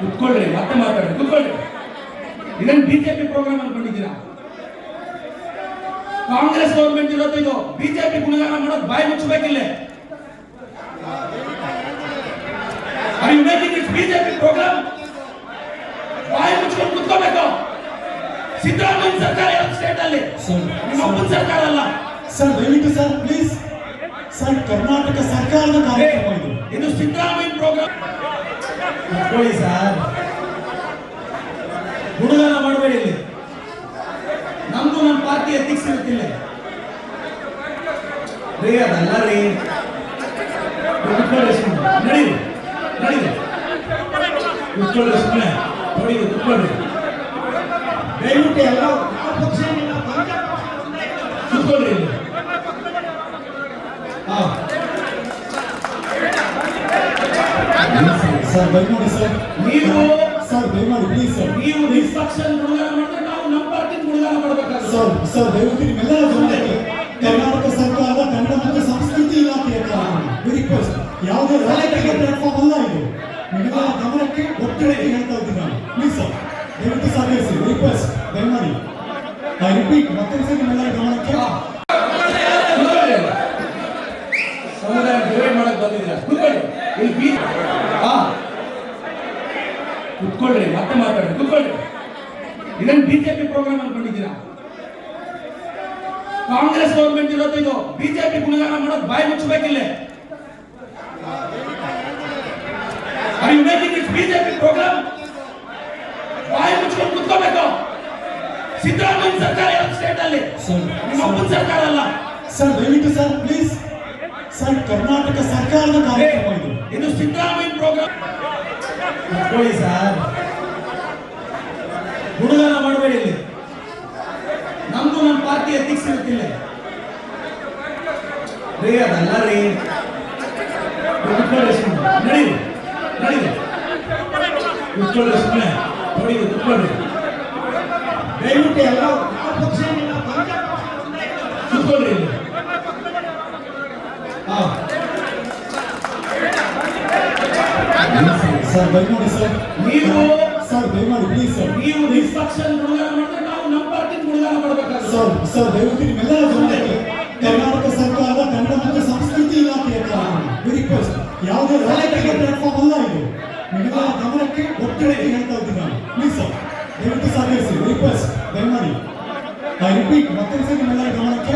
ಕುತ್ಕೊಳ್ರಿ, ಮತ್ತೆ ಮಾತಾಡಿ, ಕುತ್ಕೊಳ್ರಿ. ಇದನ್ನ ಬಿಜೆಪಿ ಪ್ರೋಗ್ರಾಮ್ ಅನ್ಕೊಂಡಿದ್ದೀರಾ? ಕಾಂಗ್ರೆಸ್ ಗೌರ್ಮೆಂಟ್ ಇರೋದು ಇದು. ಬಿಜೆಪಿ ಗುಣಗಾನ ಮಾಡೋದು ಬಾಯಿ ಮುಚ್ಚಬೇಕಿಲ್ಲ. Are you making it BJP programme? ಬಾಯಿ ಮುಚ್ಕೊಂಡು ಕುತ್ಕೋಬೇಕು. ಸಿದ್ದರಾಮಯ್ಯ ಸರ್ಕಾರ ಇರೋದು ಸ್ಟೇಟ್ ಅಲ್ಲಿ, ನಿಮ್ಮ ಅಪ್ಪನ ಸರ್ಕಾರ ಅಲ್ಲ. ಸರ್ ದಯವಿಟ್ಟು ಸರ್ ಪ್ಲೀಸ್ ಸರ್, ಕರ್ನಾಟಕ ಸರ್ಕಾರದ ಕಾರ್ಯಕ್ರಮ ಇದು. ಇದು ಸಿದ್ದರಾಮಯ್ಯ ಪ್ರೋಗ್ರಾಮ್. ಕುತ್ಕೊಳ್ಳಿ ಸರ್, ಗುಣಗಾನ ಮಾಡಬೇಡಿ ಇಲ್ಲಿ. ನಮ್ದು ನಮ್ಮ ಪಾರ್ಟಿ ಎಥಿಕ್ಸ್ ಇರುತ್ತಿಲ್ಲ ರೀ, ಅದಲ್ಲ ರೀ. ಕುತ್ಕೊಳ್ಳಿ ಸುಮ್ಮನೆ, ನಡೀರಿ ನಡೀರಿ, ಕುತ್ಕೊಳ್ಳಿ ಸುಮ್ಮನೆ, ನೋಡಿ ಕುತ್ಕೊಳ್ಳಿ. ದಯವಿಟ್ಟು ಎಲ್ಲ ಕುತ್ಕೊಳ್ಳಿ ಇಲ್ಲಿ. ಸರ್ ದಯಮಾಡಿ ಸರ್, ನೀವು ಸರ್ ದಯಮಾಡಿ ಪ್ಲೀಸ್ ಸರ್, ನೀವು ಡಿಸ್ಟ್ರಕ್ಷನ್ ಗುಣಗಾನ ಮಾಡಿದ್ರೆ ನಾವು ನಮ್ಮ ಪಾರ್ಟಿ ಗುಣಗಾನ ಮಾಡಬೇಕಾಗುತ್ತೆ. ಸರ್ ಸರ್ ದಯವಿಟ್ಟು ನಿಮ್ಮೆಲ್ಲರ ಜೊತೆಗೆ ಕರ್ನಾಟಕ ಸರ್ಕಾರದ ಕನ್ನಡ ಮತ್ತು ಸಂಸ್ಕೃತಿ ಇಲಾಖೆಯ ರಿಕ್ವೆಸ್ಟ್, ಯಾವುದೇ ರಾಜಕೀಯ ಪ್ಲಾಟ್ಫಾರ್ಮ್ ಅಲ್ಲ ಇದು. ನಿಮ್ಮೆಲ್ಲರ ಗಮನಕ್ಕೆ ಒತ್ತಡಕ್ಕೆ ಹೇಳ್ತಾ ಇದ್ದೀನಿ ನಾನು. ಪ್ಲೀಸ್ ಸರ್ ದಯವಿಟ್ಟು ಸಹಕರಿಸಿ, ರಿಕ್ವೆಸ್ಟ್ ದಯಮಾಡಿ. ಐ ರಿಪೀಟ್, ಮತ್ತೊಂದು ಸರಿ ನಿಮ್ಮೆಲ್ಲರ ಗಮನಕ್ಕೆ. ಸಮುದಾಯ ಡಿವೈಡ್ ಮಾಡಕ್ ಬಂದಿದ್ದೀರಾ? ಕುತ್ಕೊಳ್ಳಿ ಇಲ್ಲಿ. ಕುತ್ಕೊಳ್ರಿ, ಮತ್ತೆ ಮಾತಾಡಿ, ಕುತ್ಕೊಳ್ರಿ. ಇದನ್ನ ಬಿಜೆಪಿ ಪ್ರೋಗ್ರಾಮ್ ಅನ್ಕೊಂಡಿದ್ದೀರಾ? ಕಾಂಗ್ರೆಸ್ ಗೌರ್ಮೆಂಟ್ ಇರೋದು ಇದು. ಬಿಜೆಪಿ ಗುಣಗಾನ ಮಾಡೋದು ಬಾಯಿ ಮುಚ್ಚಬೇಕಿಲ್ಲ. Are you making it BJP programme? ಬಾಯಿ ಮುಚ್ಕೊಂಡು ಕುತ್ಕೋಬೇಕು. ಸಿದ್ದರಾಮಯ್ಯ ಸರ್ಕಾರ ಇರೋದು ಸ್ಟೇಟ್ ಅಲ್ಲಿ, ನಿಮ್ಮ ಅಪ್ಪನ ಸರ್ಕಾರ ಅಲ್ಲ. ಸರ್ ದಯವಿಟ್ಟು ಸರ್ ಪ್ಲೀಸ್ ಸರ್, ಕರ್ನಾಟಕ ಸರ್ಕಾರದ ಕಾರ್ಯಕ್ರಮ ಇದು. ಇದು ಸಿದ್ದರಾಮಯ್ಯ ಪ್ರೋಗ್ರಾಮ್. ಕುತ್ಕೊಳ್ಳಿ ಸರ್, ಗುಣಗಾನ ಮಾಡಬೇಡಿ ಇಲ್ಲಿ. ನಮ್ದು ನಮ್ಮ ಪಾರ್ಟಿ ಎಥಿಕ್ಸ್ ಇರುತ್ತಿಲ್ಲ ರೀ, ಅದಲ್ಲ ರೀ. ಕುತ್ಕೊಳ್ಳಿ ಸುಮ್ಮನೆ, ನಡೀರಿ ನಡೀರಿ, ಕುತ್ಕೊಳ್ಳಿ ಸುಮ್ಮನೆ, ನೋಡಿ ಕುತ್ಕೊಳ್ಳಿ. ದಯವಿಟ್ಟು ಎಲ್ಲ ಕುತ್ಕೊಳ್ಳಿ ಇಲ್ಲಿ. ಸರ್ ದಯಮಾಡಿ ಸರ್, ನೀವು ಸರ್ ದಯಮಾಡಿ ಪ್ಲೀಸ್ ಸರ್, ನೀವು ಡಿಸ್ಟ್ರಕ್ಷನ್ ಗುಣಗಾನ ಮಾಡಿದ್ರೆ ನಾವು ನಮ್ಮ ಪಾರ್ಟಿ ಗುಣಗಾನ ಮಾಡಬೇಕಾಗುತ್ತೆ. ಸರ್ ಸರ್ ದಯವಿಟ್ಟು ನಿಮ್ಮೆಲ್ಲರ ಜೊತೆಗೆ ಕರ್ನಾಟಕ ಸರ್ಕಾರದ ಕನ್ನಡ ಮತ್ತು ಸಂಸ್ಕೃತಿ ಇಲಾಖೆಯ ರಿಕ್ವೆಸ್ಟ್, ಯಾವುದೇ ರಾಜಕೀಯ ಪ್ಲಾಟ್ಫಾರ್ಮ್ ಅಲ್ಲ ಇದು. ನಿಮ್ಮೆಲ್ಲರ ಗಮನಕ್ಕೆ ಒತ್ತಡಕ್ಕೆ ಹೇಳ್ತಾ ಇದ್ದೀನಿ ನಾನು. ಪ್ಲೀಸ್ ಸರ್ ದಯವಿಟ್ಟು ಸಹಕರಿಸಿ, ರಿಕ್ವೆಸ್ಟ್ ದಯಮಾಡಿ. ಐ ರಿಪೀಟ್, ಮತ್ತೊಂದು ಸರಿ ನಿಮ್ಮೆಲ್ಲರ ಗಮನಕ್ಕೆ.